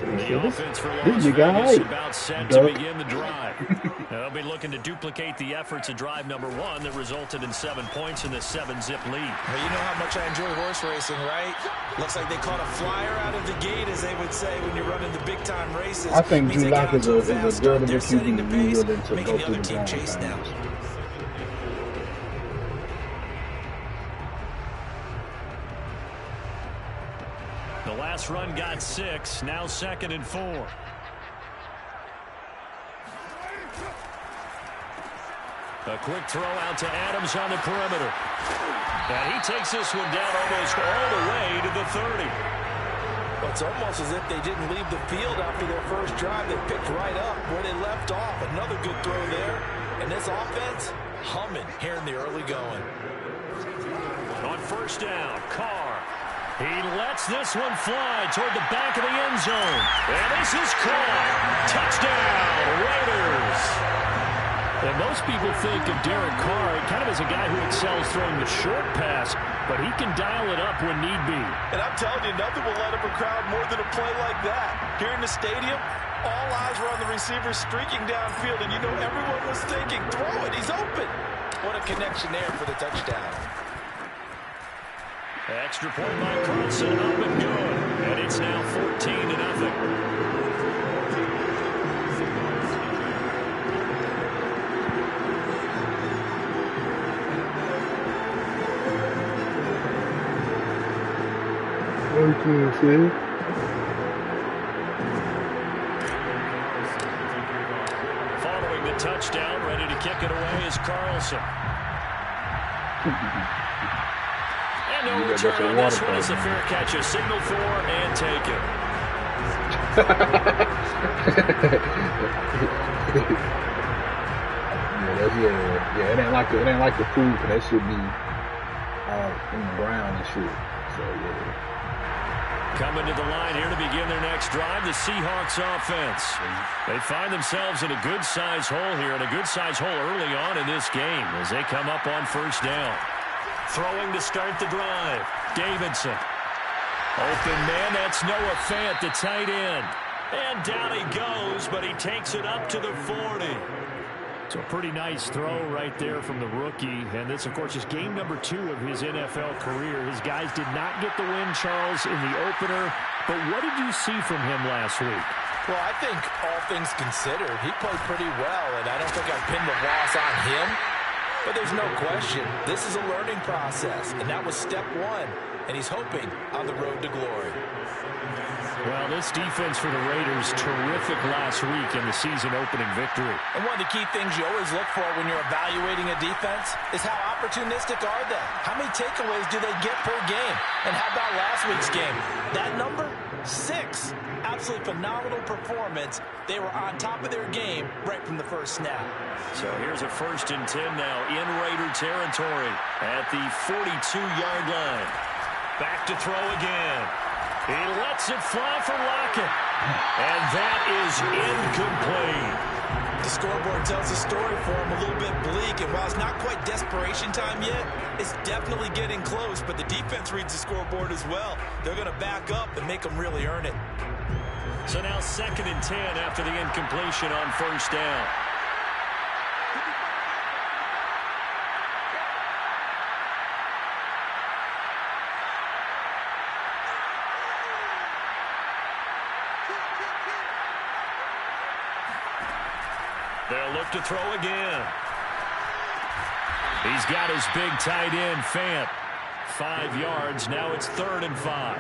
The offense for this Las nigga Vegas hype. about set to begin the drive. They'll be looking to duplicate the efforts of drive number 1 that resulted in 7 points in this 7-zip lead. Well, you know how much I enjoy horse racing, right? Looks like they caught a flyer out of the gate, as they would say when you're running the big-time races. I think Means Drew they Lock got is to a fast good start. of They're a setting the QB pace, willing to making go the through other the team growing chase now. pains. The last run got 6, now 2nd and 4. A quick throw out to Adams on the perimeter. And he takes this one down almost all the way to the 30. Well, it's almost as if they didn't leave the field after their first drive. They picked right up where they left off. Another good throw there. And this offense, humming here in the early going. On first down, Carr. He lets this one fly toward the back of the end zone. And this is caught. Touchdown, Raiders. And most people think of Derek Carr kind of as a guy who excels throwing the short pass, but he can dial it up when need be. And I'm telling you, nothing will let up a crowd more than a play like that. Here in the stadium, all eyes were on the receiver streaking downfield, and you know everyone was thinking, throw it, he's open. What a connection there for the touchdown. Extra point by Carlson, up and good. And it's now 14-0. Okay, Following the touchdown, ready to kick it away is Carlson. And no return on this one as the fair catch is signaled for and taken. Yeah, it ain't like the food, 'cause that should be in the ground and shit. So yeah. Coming to the line here to begin their next drive, the Seahawks offense. They find themselves in a good-sized hole here, and a good-sized hole early on in this game as they come up on first down. Throwing to start the drive, Davidson. Open man, that's Noah Fant, the tight end. And down he goes, but he takes it up to the 40. So a pretty nice throw right there from the rookie. And this, of course, is game number 2 of his NFL career. His guys did not get the win, Charles, in the opener. But what did you see from him last week? Well, I think all things considered, he played pretty well, and I don't think I'd pin the loss on him. But there's no question, this is a learning process, and that was step 1. And he's hoping on the road to glory. Well, this defense for the Raiders, terrific last week in the season-opening victory. And one of the key things you always look for when you're evaluating a defense is how opportunistic are they? How many takeaways do they get per game? And how about last week's game? That number? 6. Absolutely phenomenal performance. They were on top of their game right from the first snap. So here's a 1st and 10 now in Raider territory at the 42-yard line. Back to throw again. He lets it fly for Lockett. And that is incomplete. The scoreboard tells the story for him, a little bit bleak. And while it's not quite desperation time yet, it's definitely getting close. But the defense reads the scoreboard as well. They're going to back up and make them really earn it. So now 2nd and 10 after the incompletion on first down. They'll look to throw again. He's got his big tight end, Fant. 5 yards. Now it's 3rd and 5.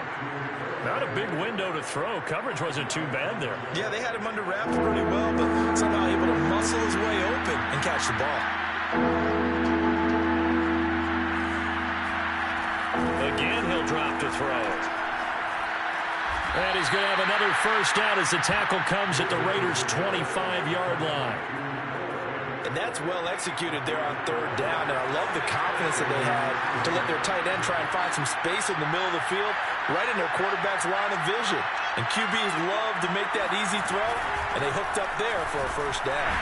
Not a big window to throw. Coverage wasn't too bad there. Yeah, they had him under wraps pretty well, but somehow able to muscle his way open and catch the ball. Again, he'll drop to throw. And he's going to have another first down as the tackle comes at the Raiders' 25-yard line. And that's well executed there on 3rd down. And I love the confidence that they had to let their tight end try and find some space in the middle of the field, right in their quarterback's line of vision. And QBs love to make that easy throw, and they hooked up there for a first down.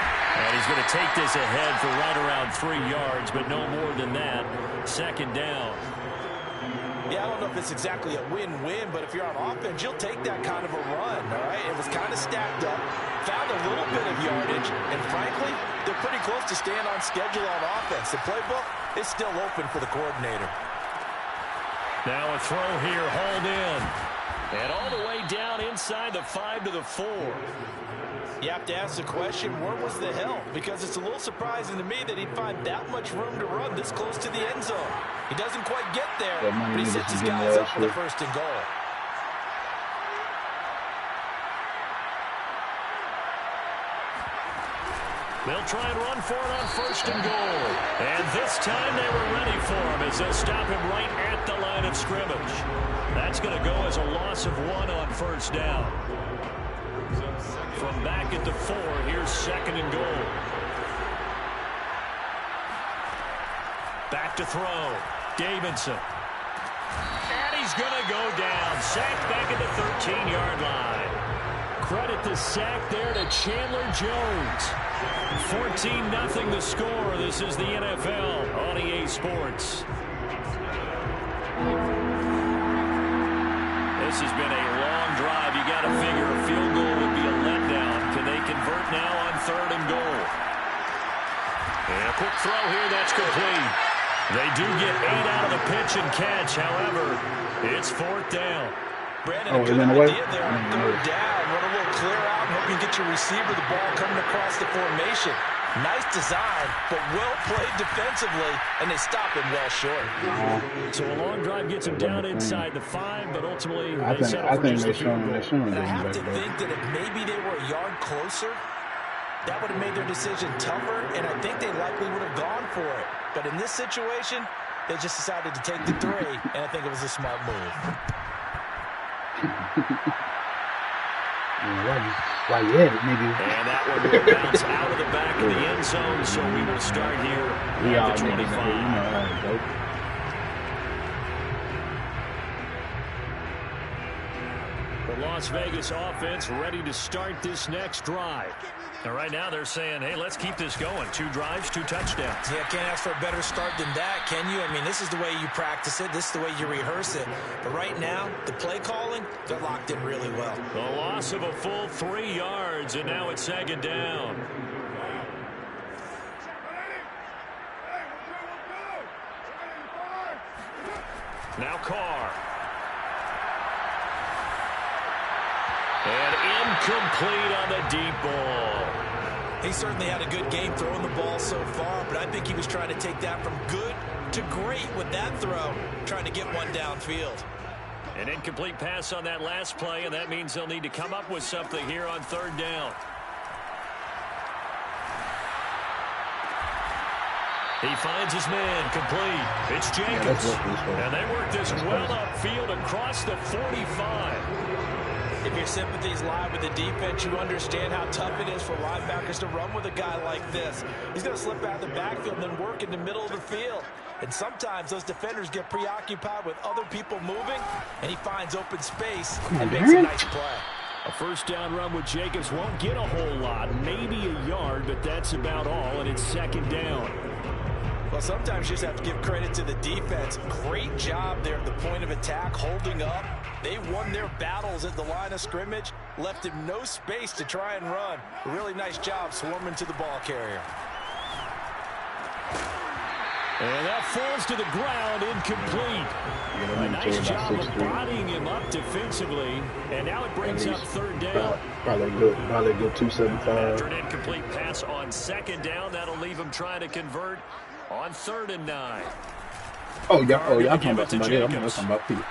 And he's going to take this ahead for right around 3 yards, but no more than that. 2nd down. Yeah, I don't know if it's exactly a win-win, but if you're on offense, you'll take that kind of a run, all right? It was kind of stacked up, found a little bit of yardage, and frankly, they're pretty close to staying on schedule on offense. The playbook is still open for the coordinator. Now a throw here, hauled in. And all the way down inside the 5 to the 4. You have to ask the question, where was the help? Because it's a little surprising to me that he'd find that much room to run this close to the end zone. He doesn't quite get there, but he sets his guys up for the first and goal. They'll try and run for it on first and goal. And this time they were ready for him as they'll stop him right at the line of scrimmage. That's going to go as a loss of 1 on first down. From back at the 4, here's second and goal. Back to throw. Davidson. And he's going to go down. Sacked back at the 13-yard line. Credit the sack there to Chandler Jones. 14-0 the score. This is the NFL on EA Sports. This has been a long drive. You got to figure a field goal would be a letdown. Can they convert now on third and goal? And a quick throw here. That's complete. They do get 8 out of the pitch and catch. However, it's fourth down. Brandon, a good idea there on third down. Run a little clear out and hope you can get your receiver the ball coming across the formation. Nice design, but well played defensively, and they stop him well short. So a long drive gets him down inside the 5, but ultimately they settle for just a field goal. And I have to think that if maybe they were a yard closer, that would have made their decision tougher, and I think they likely would have gone for it. But in this situation, they just decided to take the 3, and I think it was a smart move. Maybe. And that one will bounce out of the back of the end zone, so we will start here at the 25. The Las Vegas offense ready to start this next drive. And right now they're saying, hey, let's keep this going. 2 drives, 2 touchdowns. Yeah, can't ask for a better start than that, can you? I mean, this is the way you practice it. This is the way you rehearse it. But right now, the play calling, they're locked in really well. The loss of a full 3 yards, and now it's second down. Now Carr. And incomplete on the deep ball. He certainly had a good game throwing the ball so far, but I think he was trying to take that from good to great with that throw, trying to get one downfield. An incomplete pass on that last play, and that means they'll need to come up with something here on third down. He finds his man complete. It's Jacobs. And they work this well upfield across the 45. If your sympathies lie with the defense, you understand how tough it is for linebackers to run with a guy like this. He's going to slip out of the backfield and then work in the middle of the field. And sometimes those defenders get preoccupied with other people moving, and he finds open space and makes a nice play. A first down run with Jacobs won't get a whole lot, maybe a yard, but that's about all, and it's second down. Well, sometimes you just have to give credit to the defense. Great job there at the point of attack, holding up. They won their battles at the line of scrimmage, left him no space to try and run. A really nice job swarming to the ball carrier. And that falls to the ground, incomplete. A nice job of bodying him up defensively. And now it brings up third down. Probably good 275. After an incomplete pass on second down, that'll leave him trying to convert on 3rd and 9. Y'all talking about somebody else. I'm talking about Peter.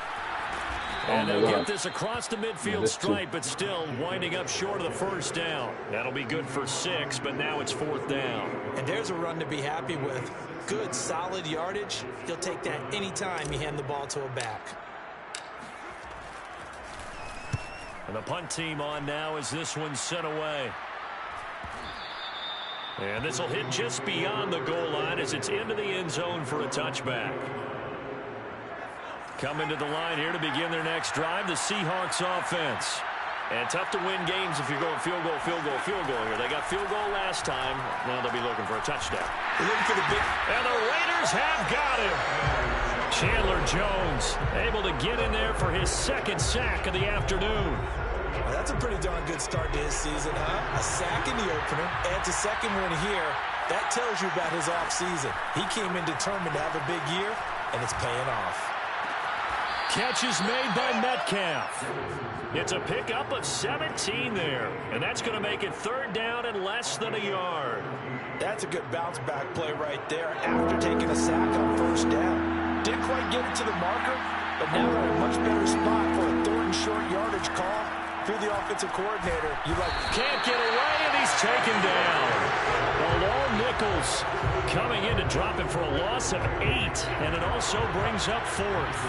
And they'll get this across the midfield stripe, but still winding up short of the first down. That'll be good for 6, but now it's 4th down. And there's a run to be happy with. Good, solid yardage. You'll take that anytime you hand the ball to a back. And the punt team on now as this one's sent away. And this will hit just beyond the goal line as it's into the end zone for a touchback. Coming to the line here to begin their next drive, the Seahawks offense. And tough to win games if you're going field goal here. They got field goal last time. Now they'll be looking for a touchdown. They're looking for the big. And the Raiders have got him. Chandler Jones able to get in there for his second sack of the afternoon. Well, that's a pretty darn good start to his season, huh? A sack in the opener, adds a second one here. That tells you about his offseason. He came in determined to have a big year, and it's paying off. Catch is made by Metcalf. It's a pickup of 17 there, and that's going to make it third down and less than a yard. That's a good bounce-back play right there after taking a sack on first down. Didn't quite get it to the marker, but now they're in a much better spot for a third and short yardage call through the offensive coordinator. Can't get away, and he's taken down. Bilal Nichols coming in to drop him for a loss of 8, and it also brings up fourth.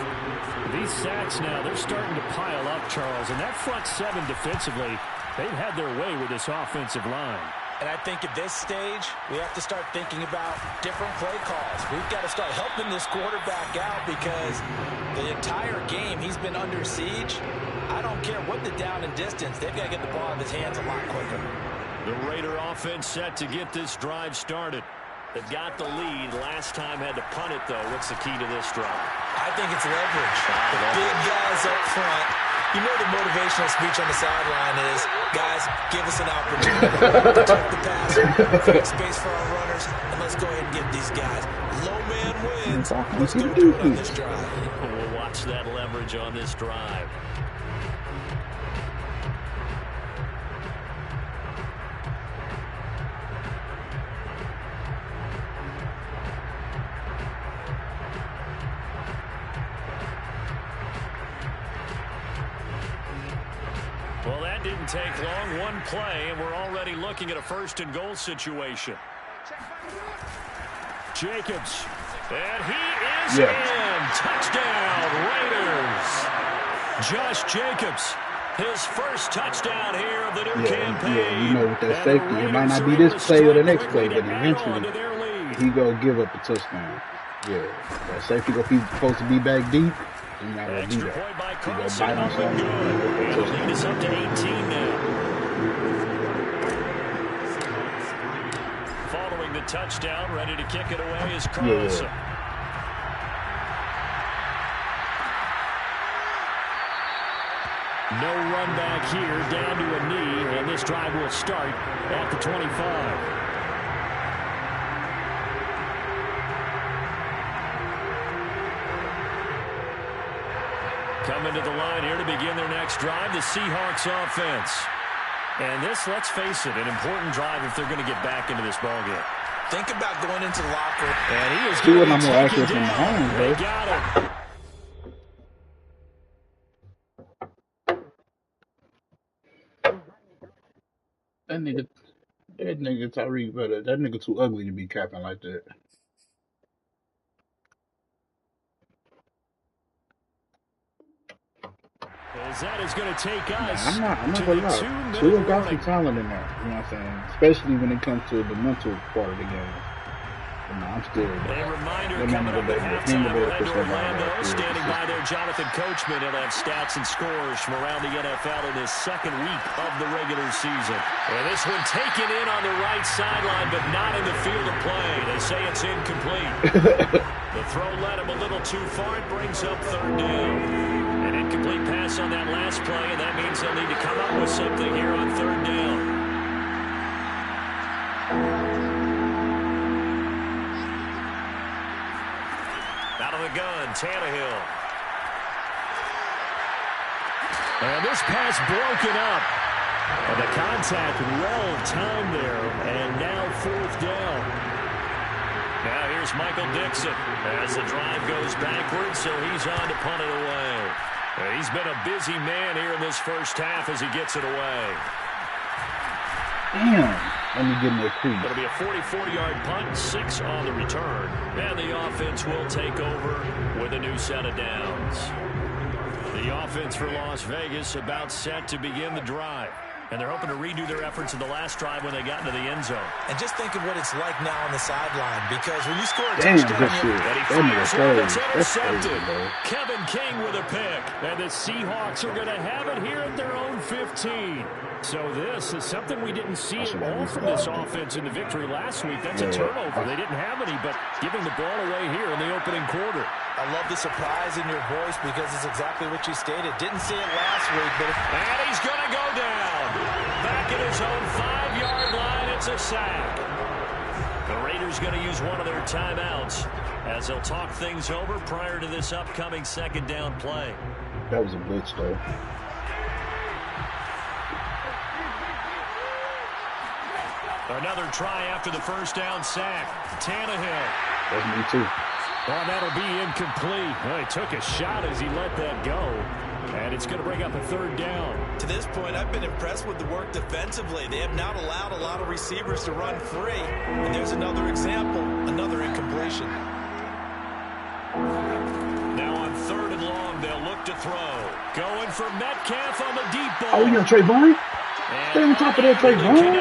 These sacks now, they're starting to pile up, Charles, and that front seven defensively, they've had their way with this offensive line. And I think at this stage, we have to start thinking about different play calls. We've got to start helping this quarterback out because the entire game he's been under siege. I don't care what the down and distance. They've got to get the ball in his hands a lot quicker. The Raider offense set to get this drive started. They've got the lead. Last time had to punt it, though. What's the key to this drive? I think it's leverage. The big guys up front. You know the motivational speech on the sideline is, guys, give us an opportunity to protect the passer, create space for our runners, and let's go ahead and get these guys. Low man wins. Let's go do it on this drive. We'll watch that leverage on this drive. Well, that didn't take long. One play, and we're already looking at a first-and-goal situation. Jacobs. And he is in. Touchdown, Raiders. Josh Jacobs, his first touchdown here of the new campaign. Yeah, you know, with that safety, it might not be this play or the next play, but eventually he gonna give up a touchdown. Yeah, that safety supposed to be back deep. Extra point by Carlson, up and good. It'll lead us up to 18 now. Following the touchdown, ready to kick it away is Carlson. No run back here, down to a knee, and this drive will start at the 25. Coming to the line here to begin their next drive, the Seahawks offense. And this, let's face it, an important drive if they're going to get back into this ballgame. Think about going into the locker. And he is going to be taken down. They got him. That nigga Tyreek better. That nigga too ugly to be capping like that. As that is going to take us I'm not gonna lie. Tua got some talent in there. You know what I'm saying? Especially when it comes to the mental part of the game. You know, I'm still. A reminder coming up at halftime, we'll head to Orlando. Standing by there, Jonathan Coachman. He'll have stats and scores from around the NFL in his second week of the regular season. And this one taken in on the right sideline, but not in the field of play. They say it's incomplete. The throw led him a little too far. It brings up third down. An incomplete pass on that last play, and that means they'll need to come up with something here on third down. Out of the gun, Tannehill. And this pass broken up. And the contact well timed there, and now fourth down. Now here's Michael Dixon as the drive goes backwards, so he's on to punt it away. And he's been a busy man here in this first half as he gets it away. Damn. Let me get in there, please. It'll be a 44-yard punt, 6 on the return. And the offense will take over with a new set of downs. The offense for Las Vegas about set to begin the drive. And they're hoping to redo their efforts in the last drive when they got into the end zone. And just think of what it's like now on the sideline, because when you score a touchdown, and he fires one that's intercepted. Kevin King with a pick. And the Seahawks are going to have it here at their own 15. So this is something we didn't see at all from this offense in the victory last week. That's a turnover. They didn't have any, but giving the ball away here in the opening quarter. I love the surprise in your voice because it's exactly what you stated. Didn't see it last week, but... And he's going to go down. Back at his own 5-yard line, it's a sack. The Raiders going to use one of their timeouts as they'll talk things over prior to this upcoming second down play. That was a blitz, though. Another try after the first down sack. Tannehill. That's me, too. Well, that'll be incomplete. Well, he took a shot as he let that go. And it's going to bring up a third down. To this point, I've been impressed with the work defensively. They have not allowed a lot of receivers to run free. And there's another example, another incompletion. Now on 3rd and long, they'll look to throw. Going for Metcalf on the deep ball. Oh, you got Trayvon? Stay on top of that Trayvon.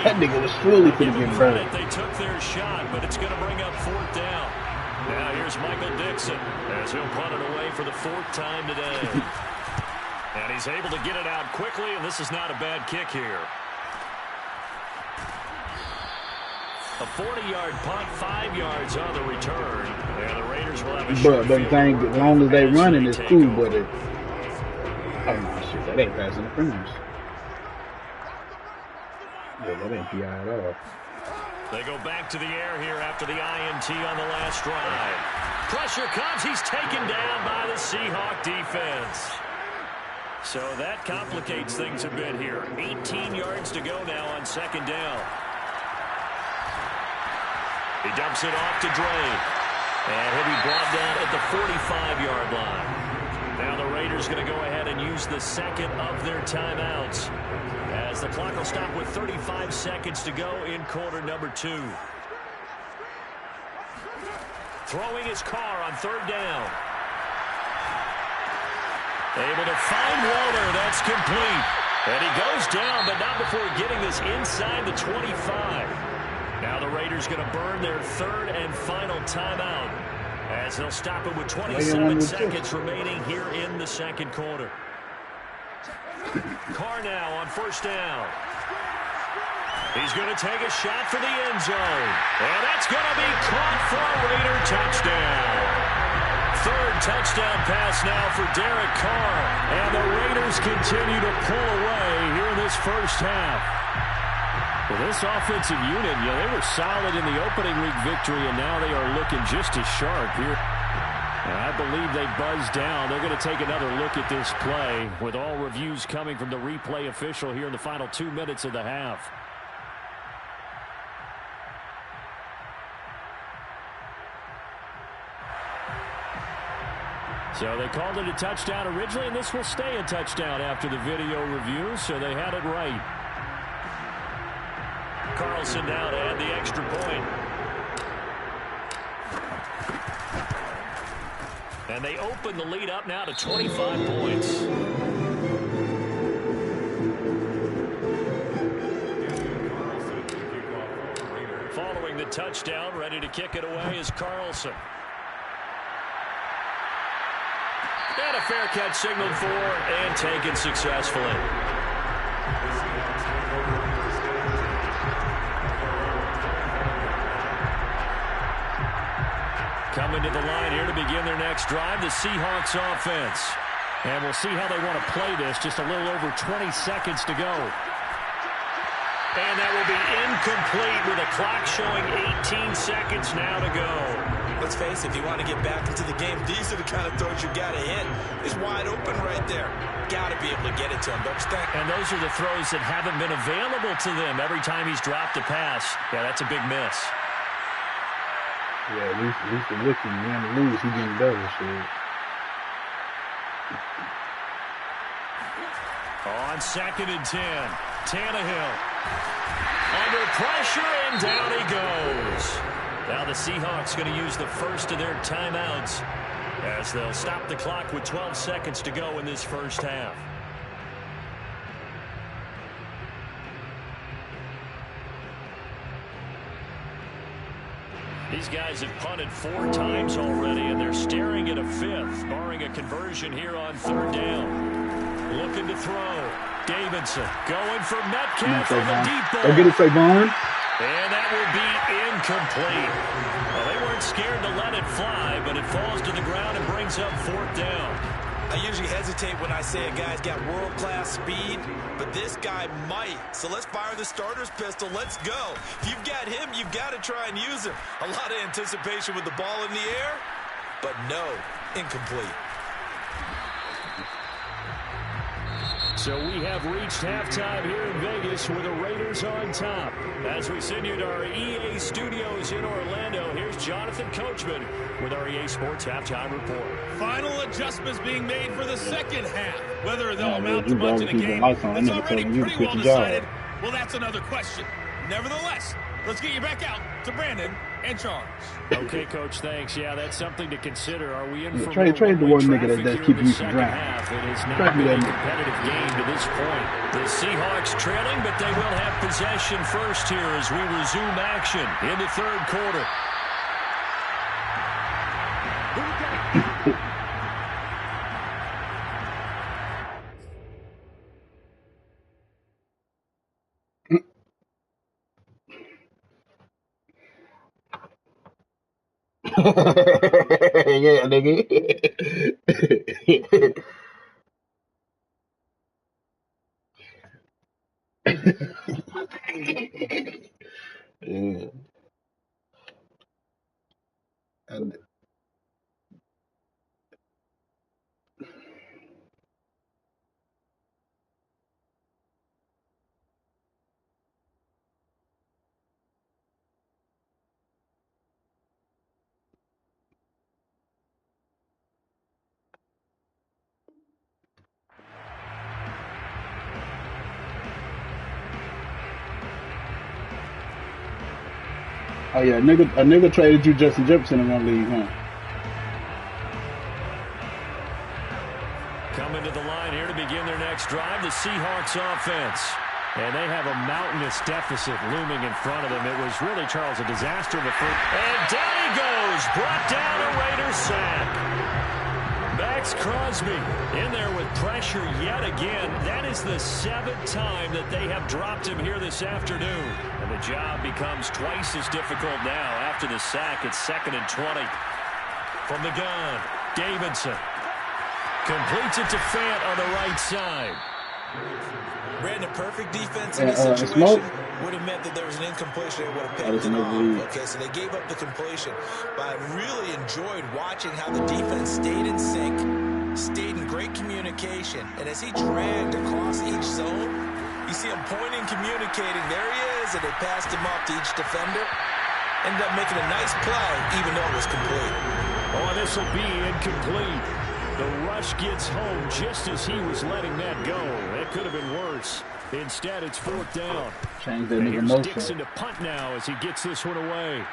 That nigga was fully going to get burned. They took their shot, but it's going to bring up 4th down. Now here's Michael Dixon as he'll punt it away for the 4th time today. And he's able to get it out quickly, and this is not a bad kick here. A 40-yard punt, 5 yards on the return. And the Raiders will have a short But the thing, as long as they running, it's cool, but it... Oh, no, shit, that ain't passing the fringe. Yeah, that ain't PI at all. They go back to the air here after the INT on the last drive. Pressure comes. He's taken down by the Seahawk defense. So that complicates things a bit here. 18 yards to go now on 2nd down. He dumps it off to Dre. And he'll be brought down at the 45-yard line. Now the Raiders going to go ahead and use the second of their timeouts, as the clock will stop with 35 seconds to go in quarter number 2. Throwing his car on 3rd down. Able to find Waller. That's complete. And he goes down, but not before getting this inside the 25. Now the Raiders going to burn their 3rd and final timeout, as they'll stop it with 27 seconds remaining here in the 2nd quarter. Carr now on 1st down. He's going to take a shot for the end zone. And that's going to be caught for a Raider touchdown. 3rd touchdown pass now for Derek Carr. And the Raiders continue to pull away here in this first half. Well, this offensive unit, they were solid in the opening week victory, and now they are looking just as sharp here. And I believe they buzzed down. They're going to take another look at this play, with all reviews coming from the replay official here in the final 2 minutes of the half. So they called it a touchdown originally, and this will stay a touchdown after the video review, so they had it right. Carlson now to add the extra point. And they open the lead up now to 25 points. Following the touchdown, ready to kick it away is Carlson. And a fair catch signaled for and taken successfully. Coming to the line here to begin their next drive, the Seahawks offense. And we'll see how they want to play this. Just a little over 20 seconds to go. And that will be incomplete with a clock showing 18 seconds now to go. Let's face it, if you want to get back into the game, these are the kind of throws you got to hit. It's wide open right there. Got to be able to get it to him, don't you think? And those are the throws that haven't been available to them every time he's dropped a pass. Yeah, that's a big miss. Yeah, at least the rookie, you want to lose, he getting better, shit. On 2nd and 10, Tannehill under pressure, and down he goes. Now the Seahawks going to use the first of their timeouts, as they'll stop the clock with 12 seconds to go in this first half. These guys have punted 4 times already, and they're staring at a 5th, barring a conversion here on 3rd down. Looking to throw. Davidson going for Metcalf on the deep ball. Go get it, Trayvon. And that will be incomplete. Well, they were weren't scared to let it fly, but it falls to the ground and brings up 4th down. I usually hesitate when I say a guy's got world-class speed, but this guy might. So let's fire the starter's pistol. Let's go. If you've got him, you've got to try and use him. A lot of anticipation with the ball in the air, but no, incomplete. So we have reached halftime here in Vegas with the Raiders on top. As we send you to our EA studios in Orlando, here's Jonathan Coachman with our EA Sports Halftime Report. Final adjustments being made for the second half. Whether they'll amount to much in a game that's already pretty well decided, well, that's another question. Nevertheless, let's get you back out to Brandon and Charles. Okay, Coach, thanks. Yeah, that's something to consider. Are we in for trade the one nigga that keep you from drafting? It is not been a competitive game to this point. The Seahawks trailing, but they will have possession first here as we resume action in the 3rd quarter. Yeah, nigga. Yeah. And oh yeah, a nigga traded you Justin Jefferson in one league, huh? Coming to the line here to begin their next drive, the Seahawks offense. And they have a mountainous deficit looming in front of them. It was really, Charles, a disaster before. And down he goes, brought down a Raiders sack. Maxx Crosby in there with pressure yet again. That is the 7th time that they have dropped him here this afternoon. And the job becomes twice as difficult now after the sack. It's 2nd and 20. From the gun, Davidson completes it to Fant on the right side. Brandon, perfect defense in this situation would have meant that there was an incompletion. It would have picked it off. Okay, so they gave up the completion. But I really enjoyed watching how the defense stayed in sync, stayed in great communication. And as he dragged across each zone, you see him pointing, communicating. There he is, and they passed him up to each defender. Ended up making a nice play, even though it was complete. Oh, this will be incomplete. The rush gets home just as he was letting that go. It could have been worse. Instead, it's 4th down. Change that nigga motion. Dixon to punt now as he gets this one away.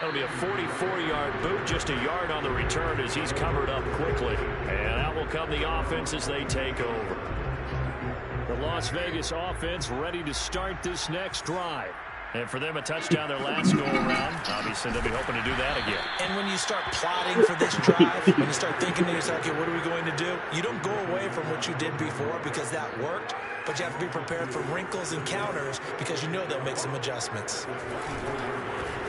That'll be a 44-yard boot, just a yard on the return as he's covered up quickly. And out will come the offense as they take over. The Las Vegas offense ready to start this next drive. And for them, a touchdown their last go-around. Obviously, they'll be hoping to do that again. And when you start plotting for this drive, when you start thinking to yourself, okay, what are we going to do? You don't go away from what you did before because that worked, but you have to be prepared for wrinkles and counters because you know they'll make some adjustments.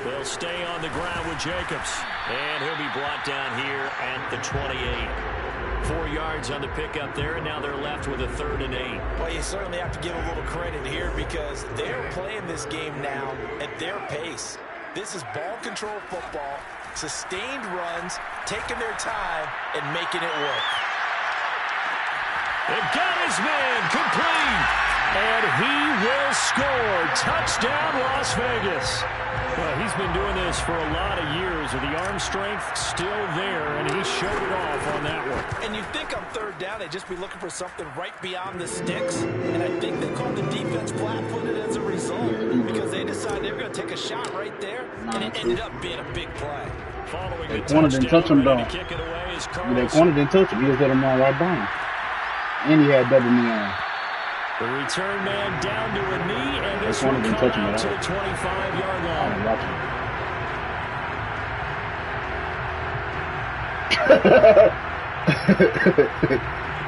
They'll stay on the ground with Jacobs. And he'll be brought down here at the 28. 4 yards on the pickup there, and now they're left with a 3rd and 8. Well, you certainly have to give a little credit here because they're playing this game now at their pace. This is ball control football, sustained runs, taking their time, and making it work. They've got his man complete, and he will score. Touchdown, Las Vegas. Well, he's been doing this for a lot of years with the arm strength still there, and he showed it off on that one. And you think on 3rd down, they'd just be looking for something right beyond the sticks, and I think they called the defense flat-footed as a result because they decided they were going to take a shot right there, and it ended up being a big play. Following the corner didn't touch him, though. The corner didn't touch him. He just let him run right by him. And he had double knee on. The return man down to a knee, and this one come out to the 25-yard line.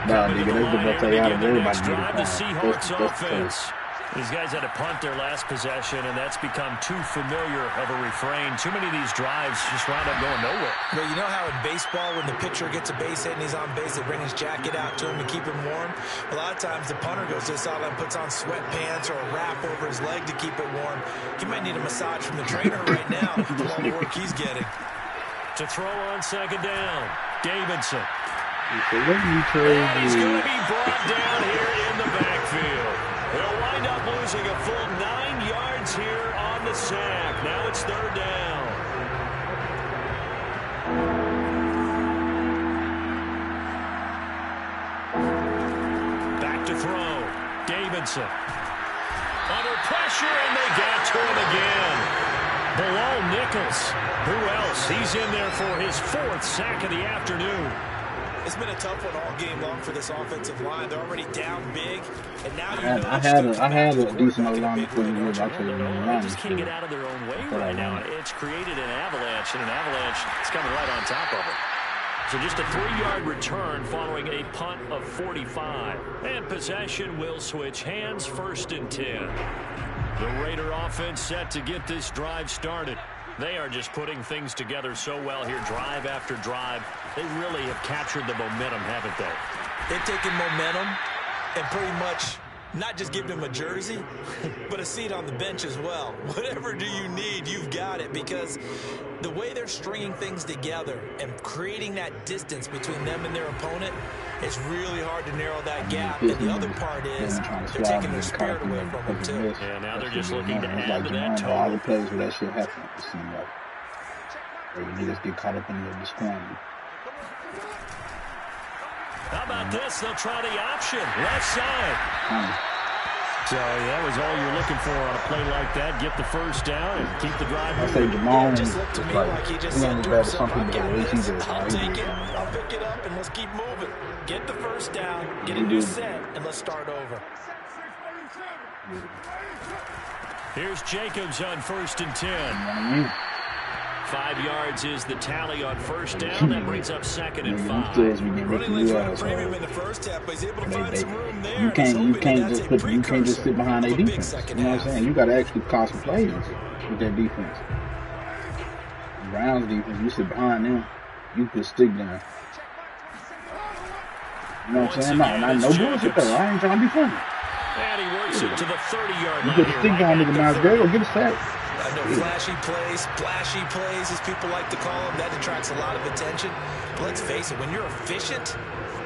Nah, nigga, that's the best thing out of everybody. The Seahawks offense. These guys had to punt their last possession, and that's become too familiar of a refrain. Too many of these drives just wind up going nowhere. Well, you know how in baseball, when the pitcher gets a base hit and he's on base, they bring his jacket out to him to keep him warm? A lot of times the punter goes to the sideline, puts on sweatpants or a wrap over his leg to keep it warm. He might need a massage from the trainer right now for all the work he's getting. To throw on second down, Davidson. And he's going to be brought down here in the backfield. They'll wind up losing a full 9 yards here on the sack. Now it's third down. Back to throw. Davidson. Under pressure, and they got to him again. Bilal Nichols. Who else? He's in there for his 4th sack of the afternoon. It's been a tough one all game long for this offensive line. They're already down big, and now I had a decent O-line before you were about to They just can't get out of their own way right now. It's created an avalanche, and an avalanche is coming right on top of it. So just a 3-yard return following a punt of 45. And possession will switch hands, 1st and 10. The Raider offense set to get this drive started. They are just putting things together so well here, drive after drive. They really have captured the momentum, haven't they? They've taken momentum and pretty much not just given him a jersey, but a seat on the bench as well. Whatever do you need, you've got it, because the way they're stringing things together and creating that distance between them and their opponent, it's really hard to narrow that gap. And the other part is they're taking their spirit away from them, too. Yeah, now they're just looking to add to that total. All the plays where that shit happened, it seemed like. Where you niggas get caught up in the scrum. How about this? They'll try the option. Left side. So that was all you're looking for on a play like that. Get the first down and keep the drive moving. I say Jamal just looked to me like he just said to himself, I'll take it, I'll pick it up, and let's keep moving. Get the first down, get a new set, and let's start over. Here's Jacobs on 1st and 10. 5 yards is the tally on 1st down. That brings up 2nd and 5. Running lanes right frame him in the first half, but he's able to find some room there. You can't just sit behind their defense. You know what I'm saying? You got to actually call some plays with their defense. Browns defense, you sit behind them, you put stick down. You know what I'm saying? No bullshit though. I ain't trying to be funny. And he works it to the 30-yard line. You put a stick down to the Miles Garrett, get a sack. I know flashy plays, as people like to call them, that attracts a lot of attention. But let's face it, when you're efficient,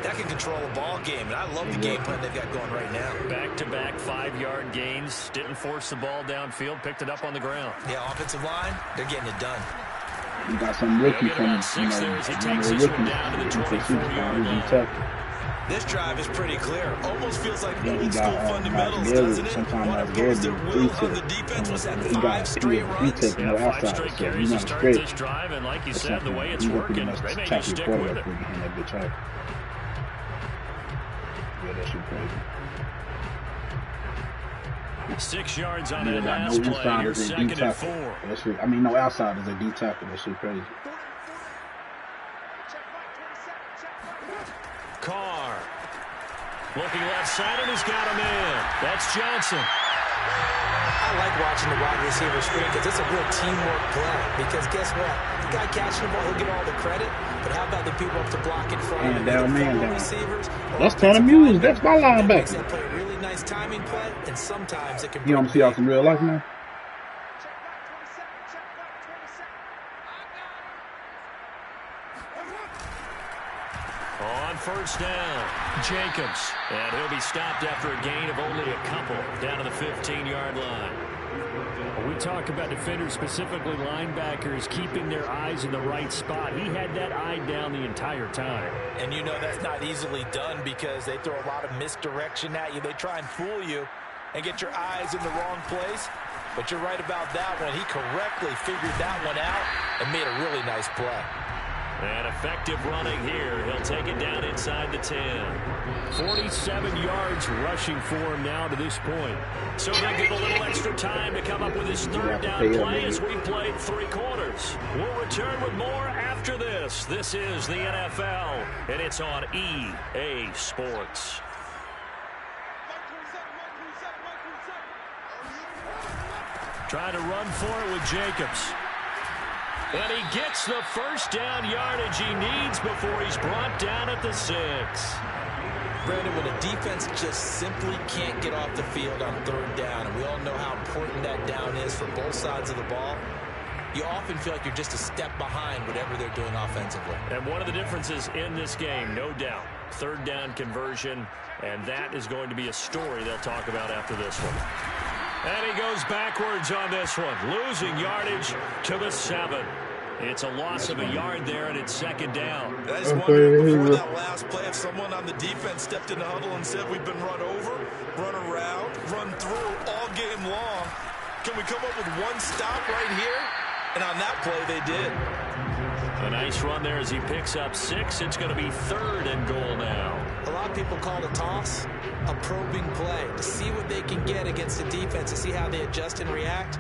that can control a ball game. And I love the game plan they've got going right now. Back-to-back 5-yard gains. Didn't force the ball downfield. Picked it up on the ground. Yeah, offensive line, they're getting it done. You got some rookie from, he takes this one down to the 24-yard line. This drive is pretty clear. Almost feels like old school fundamentals, doesn't it? One of course their will on the defense was at 5 straight runs. Yeah, 5 straight carries to start this drive, and like you said, the way it's working, they may just stick with it. Yeah, that shit crazy. 6 yards on that last play. Here's 2nd and 4. I mean, no outsiders, they D tackle. That shit crazy. Carr. Looking left side, and he's got him in. That's Johnson. I like watching the wide receiver screen because it's a real teamwork play. Because guess what? The guy catching the ball, he'll get all the credit. But how about the people up to block in front of him? Man receivers? That's Tanner Muse. That's my linebacker. That play a really nice timing play, and sometimes it can. You don't see off in real life now? On 1st down, Jacobs. And he'll be stopped after a gain of only a couple down to the 15-yard line. When we talk about defenders, specifically linebackers, keeping their eyes in the right spot, he had that eye down the entire time. And you know that's not easily done because they throw a lot of misdirection at you. They try and fool you and get your eyes in the wrong place. But you're right about that one. He correctly figured that one out and made a really nice play. And effective running here. He'll take it down inside the 10. 47 yards rushing for him now to this point. So they'll get a little extra time to come up with his 3rd down play as we played 3 quarters. We'll return with more after this. This is the NFL, and it's on EA Sports. Trying to run for it with Jacobs. And he gets the first down yardage he needs before he's brought down at the 6. Brandon, when a defense just simply can't get off the field on 3rd down, and we all know how important that down is for both sides of the ball, you often feel like you're just a step behind whatever they're doing offensively. And one of the differences in this game, no doubt, 3rd down conversion, and that is going to be a story they'll talk about after this one. And he goes backwards on this one, losing yardage to the 7. It's a loss of a yard there, and it's 2nd down. I just wondered before that last play if someone on the defense stepped in the huddle and said we've been run over, run around, run through all game long. Can we come up with one stop right here? And on that play, they did. A nice run there as he picks up 6. It's going to be 3rd and goal now. A lot of people call the toss a probing play to see what they can get against the defense, to see how they adjust and react.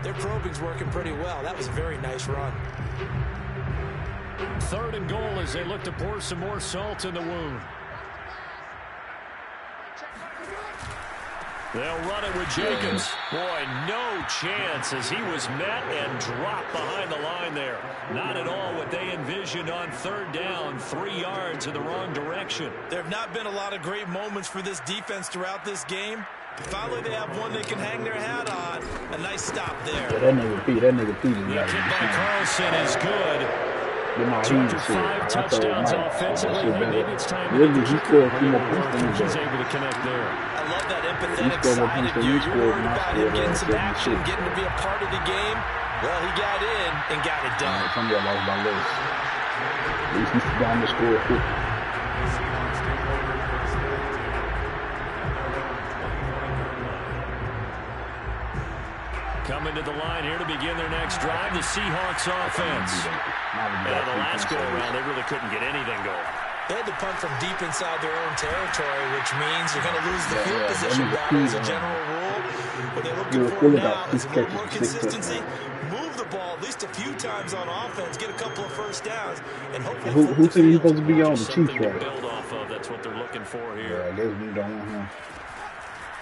Their probing's working pretty well. That was a very nice run. 3rd and goal as they look to pour some more salt in the wound. They'll run it with Jacobs. Boy, no chance as he was met and dropped behind the line there. Not at all what they envisioned on 3rd down. 3 yards in the wrong direction. There have not been a lot of great moments for this defense throughout this game. Finally, they have one they can hang their hat on. A nice stop there. Yeah, that nigga Pete. The kick by Carlson is good. 205 touchdowns offensively. Maybe it's time to get he's able to connect there. I love that empathetic side of you. You're worried about him getting some action, getting to be a part of the game. Well, he got in and got it done. Somebody lost by less. At least he's down the score 50. Coming to the line here to begin their next drive, the Seahawks offense. And the last go-around, they really couldn't get anything going. They had to punt from deep inside their own territory, which means you're going to lose the field position battle as a general rule. What they're looking for now is a little more consistency. Move the ball at least a few times on offense, get a couple of first downs, and hopefully... Who team you supposed to be on? The Chiefs, right? Build off of, that's what they're looking for here. Yeah, I guess we don't want him.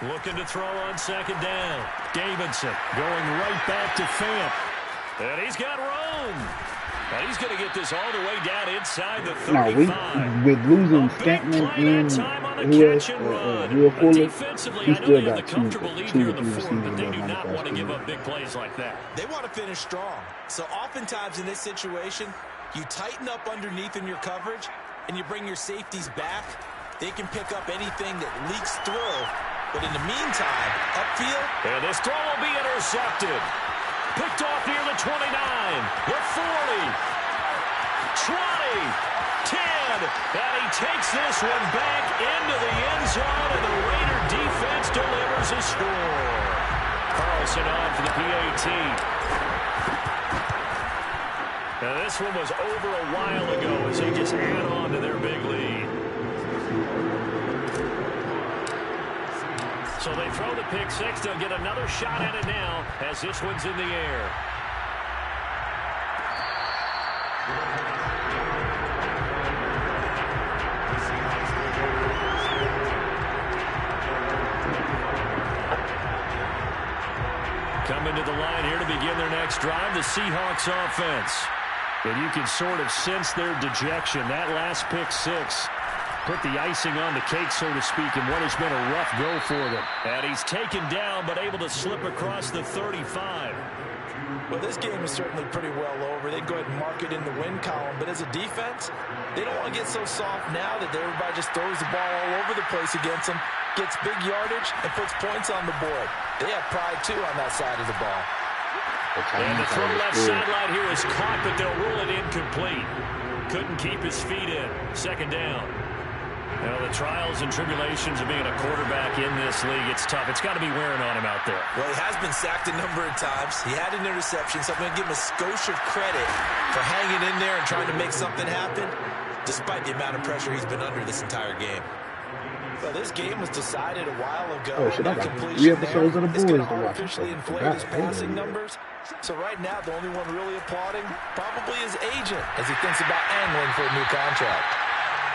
Looking to throw on 2nd down. Davidson going right back to Fant. And he's got room. And he's going to get this all the way down inside the 35. With losing Scantman and Will Fuller, he still got two to three receivers. But they do not want to give up big plays like that. They want to finish strong. So oftentimes in this situation, you tighten up underneath in your coverage, and you bring your safeties back. They can pick up anything that leaks through. But in the meantime, upfield. And this throw will be intercepted. Picked off near the 29, the 40, 20, 10. And he takes this one back into the end zone, and the Raider defense delivers a score. Carlson on for the PAT. Now this one was over a while ago as they just add on to their big lead. So they throw the pick 6. They'll get another shot at it now as this one's in the air. Coming to the line here to begin their next drive, the Seahawks offense. And you can sort of sense their dejection. That last pick 6 put the icing on the cake, so to speak, in what has been a rough go for them. And he's taken down, but able to slip across the 35. Well, this game is certainly pretty well over. They go ahead and mark it in the win column. But as a defense, they don't want to get so soft now that everybody just throws the ball all over the place against them, gets big yardage, and puts points on the board. They have pride, too, on that side of the ball. And the throw left sideline here is caught, but they'll rule it incomplete. Couldn't keep his feet in. 2nd down. Now, the trials and tribulations of being a quarterback in this league, it's tough. It's got to be wearing on him out there. Well, he has been sacked a number of times. He had an interception, so I'm going to give him a skosh of credit for hanging in there and trying to make something happen, despite the amount of pressure he's been under this entire game. Well, this game was decided a while ago. That completion there is going to artificially inflate his passing numbers. So right now, the only one really applauding probably his agent as he thinks about angling for a new contract.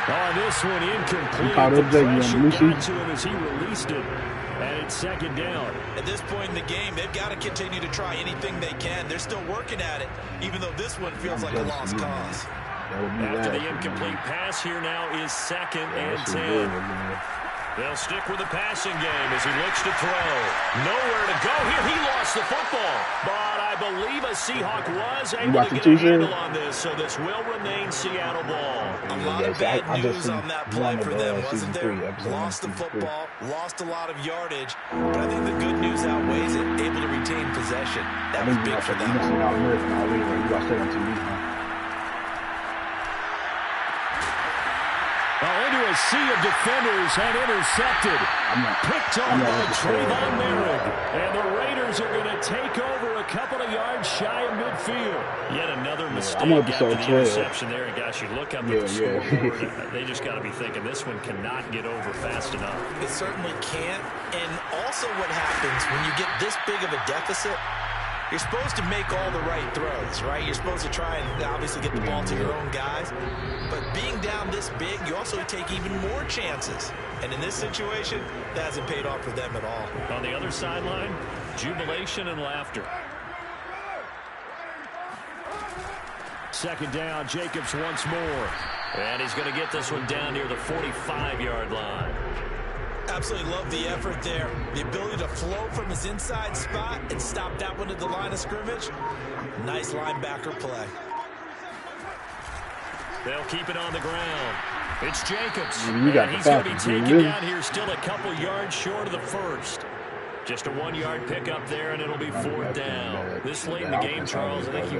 Oh, this one incomplete. Caught The up there, pressure you got to him as he released it. And it's second down. At this point in the game, they've got to continue to try anything they can. They're still working at it, even though this one feels like a lost cause. After the incomplete pass, here now is second and 10. They'll stick with the passing game as he looks to throw. Nowhere to go here. He lost the football. But I believe a Seahawk was able to get a handle on this, so this will remain Seattle ball. A lot of bad news on that play for them, wasn't there? Lost the football, lost a lot of yardage, but I think the good news outweighs it. Able to retain possession. That was big for them. Into a sea of defenders and intercepted. Picked off by Trayvon Merrick. And the Raiders are going to take over a couple of yards shy of midfield. Yet another mistake after the interception there. And gosh, you look up at the scoreboard. They just got to be thinking this one cannot get over fast enough. It certainly can't. And also what happens when you get this big of a deficit, you're supposed to make all the right throws, right? You're supposed to try and obviously get the ball to your own guys. But being down this big, you also take even more chances. And in this situation, that hasn't paid off for them at all. On the other sideline, jubilation and laughter. Second down, Jacobs once more. And he's going to get this one down near the 45-yard line. Absolutely love the effort there. The ability to flow from his inside spot and stop that one at the line of scrimmage. Nice linebacker play. They'll keep it on the ground. It's Jacobs. And he's going to be taken down here still a couple yards short of the first. Just a 1-yard pickup there, and it'll be fourth down. This late in the game, Charles, I think you